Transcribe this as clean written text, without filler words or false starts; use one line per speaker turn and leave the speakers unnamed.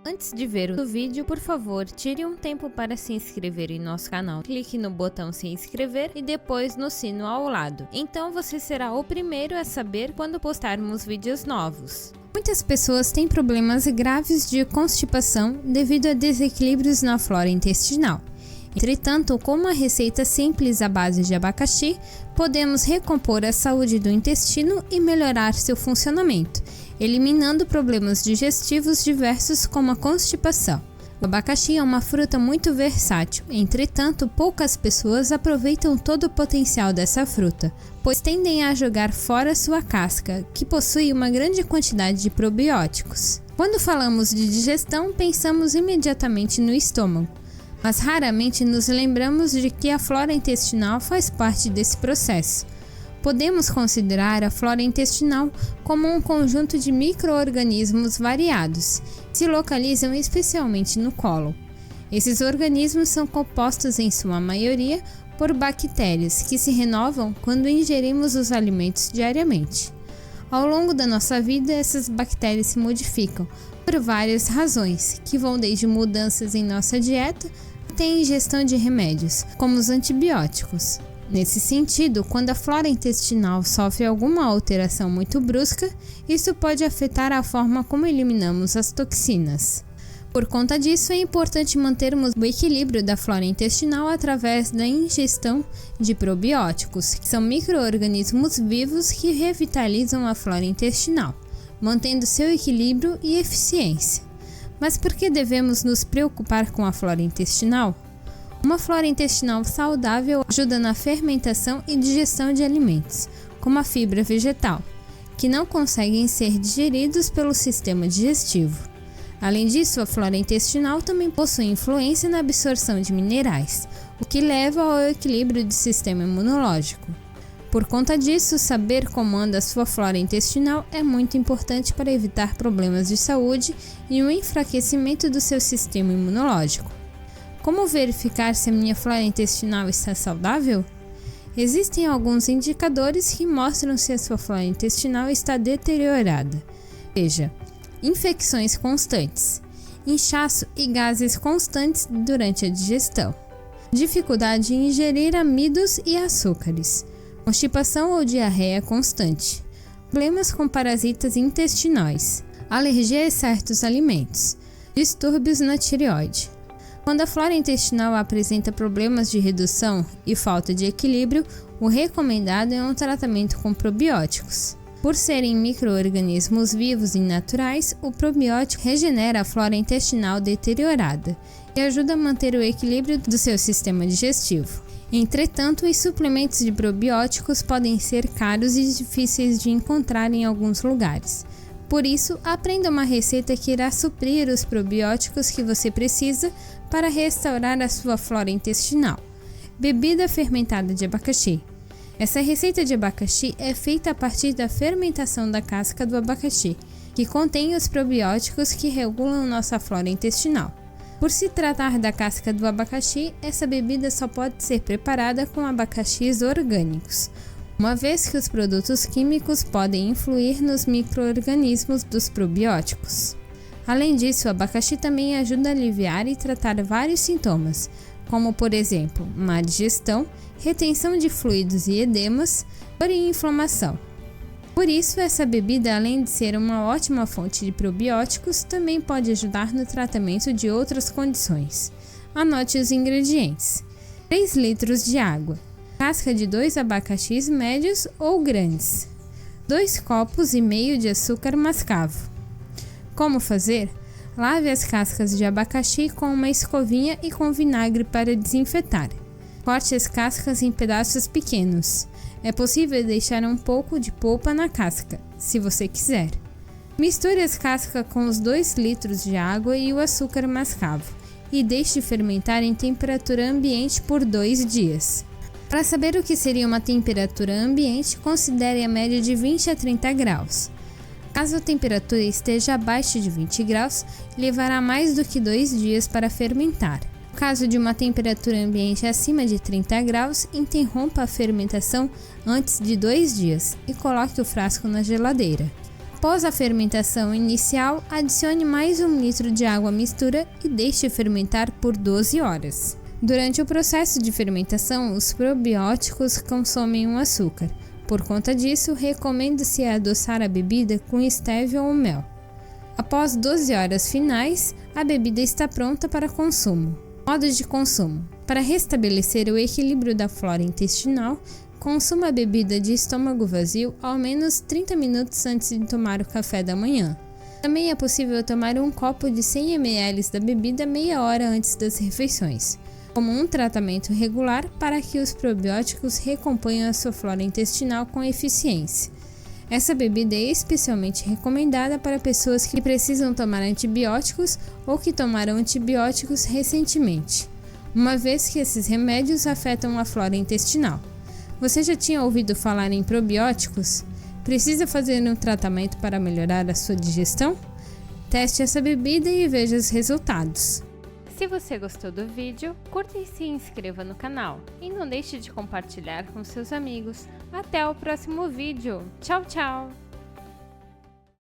Antes de ver o vídeo, por favor, tire um tempo para se inscrever em nosso canal. Clique no botão se inscrever e depois no sino ao lado. Então você será o primeiro a saber quando postarmos vídeos novos. Muitas pessoas têm problemas graves de constipação devido a desequilíbrios na flora intestinal. Entretanto, com uma receita simples à base de abacaxi, podemos recompor a saúde do intestino e melhorar seu funcionamento, eliminando problemas digestivos diversos como a constipação. O abacaxi é uma fruta muito versátil, entretanto, poucas pessoas aproveitam todo o potencial dessa fruta, pois tendem a jogar fora sua casca, que possui uma grande quantidade de probióticos. Quando falamos de digestão, pensamos imediatamente no estômago, mas raramente nos lembramos de que a flora intestinal faz parte desse processo. Podemos considerar a flora intestinal como um conjunto de micro-organismos variados, que se localizam especialmente no cólon. Esses organismos são compostos em sua maioria por bactérias que se renovam quando ingerimos os alimentos diariamente. Ao longo da nossa vida, essas bactérias se modificam por várias razões, que vão desde mudanças em nossa dieta até a ingestão de remédios, como os antibióticos. Nesse sentido, quando a flora intestinal sofre alguma alteração muito brusca, isso pode afetar a forma como eliminamos as toxinas. Por conta disso, é importante mantermos o equilíbrio da flora intestinal através da ingestão de probióticos, que são micro-organismos vivos que revitalizam a flora intestinal, mantendo seu equilíbrio e eficiência. Mas por que devemos nos preocupar com a flora intestinal? Uma flora intestinal saudável ajuda na fermentação e digestão de alimentos, como a fibra vegetal, que não conseguem ser digeridos pelo sistema digestivo. Além disso, a flora intestinal também possui influência na absorção de minerais, o que leva ao equilíbrio do sistema imunológico. Por conta disso, saber como anda a sua flora intestinal é muito importante para evitar problemas de saúde e um enfraquecimento do seu sistema imunológico. Como verificar se a minha flora intestinal está saudável? Existem alguns indicadores que mostram se a sua flora intestinal está deteriorada. Veja: infecções constantes, inchaço e gases constantes durante a digestão, dificuldade em ingerir amidos e açúcares, constipação ou diarreia constante, problemas com parasitas intestinais, alergia a certos alimentos, distúrbios na tireoide. Quando a flora intestinal apresenta problemas de redução e falta de equilíbrio, o recomendado é um tratamento com probióticos. Por serem micro-organismos vivos e naturais, o probiótico regenera a flora intestinal deteriorada e ajuda a manter o equilíbrio do seu sistema digestivo. Entretanto, os suplementos de probióticos podem ser caros e difíceis de encontrar em alguns lugares. Por isso, aprenda uma receita que irá suprir os probióticos que você precisa para restaurar a sua flora intestinal. Bebida fermentada de abacaxi. Essa receita de abacaxi é feita a partir da fermentação da casca do abacaxi, que contém os probióticos que regulam nossa flora intestinal. Por se tratar da casca do abacaxi, essa bebida só pode ser preparada com abacaxis orgânicos, uma vez que os produtos químicos podem influir nos micro-organismos dos probióticos. Além disso, o abacaxi também ajuda a aliviar e tratar vários sintomas, como por exemplo, má digestão, retenção de fluidos e edemas, dor e inflamação. Por isso, essa bebida, além de ser uma ótima fonte de probióticos, também pode ajudar no tratamento de outras condições. Anote os ingredientes: 3 litros de água, casca de 2 abacaxis médios ou grandes, 2 copos e meio de açúcar mascavo. Como fazer? Lave as cascas de abacaxi com uma escovinha e com vinagre para desinfetar. Corte as cascas em pedaços pequenos. É possível deixar um pouco de polpa na casca, se você quiser. Misture as cascas com os 2 litros de água e o açúcar mascavo e deixe fermentar em temperatura ambiente por 2 dias. Para saber o que seria uma temperatura ambiente, considere a média de 20 a 30 graus. Caso a temperatura esteja abaixo de 20 graus, levará mais do que 2 dias para fermentar. No caso de uma temperatura ambiente acima de 30 graus, interrompa a fermentação antes de 2 dias e coloque o frasco na geladeira. Após a fermentação inicial, adicione mais 1 litro de água à mistura e deixe fermentar por 12 horas. Durante o processo de fermentação, os probióticos consomem um açúcar. Por conta disso, recomenda-se adoçar a bebida com estévia ou mel. Após 12 horas finais, a bebida está pronta para consumo. Modo de consumo: para restabelecer o equilíbrio da flora intestinal, consuma a bebida de estômago vazio ao menos 30 minutos antes de tomar o café da manhã. Também é possível tomar um copo de 100 ml da bebida meia hora antes das refeições, como um tratamento regular para que os probióticos recomponham a sua flora intestinal com eficiência. Essa bebida é especialmente recomendada para pessoas que precisam tomar antibióticos ou que tomaram antibióticos recentemente, uma vez que esses remédios afetam a flora intestinal. Você já tinha ouvido falar em probióticos? Precisa fazer um tratamento para melhorar a sua digestão? Teste essa bebida e veja os resultados. Se você gostou do vídeo, curta e se inscreva no canal. E não deixe de compartilhar com seus amigos. Até o próximo vídeo. Tchau, tchau!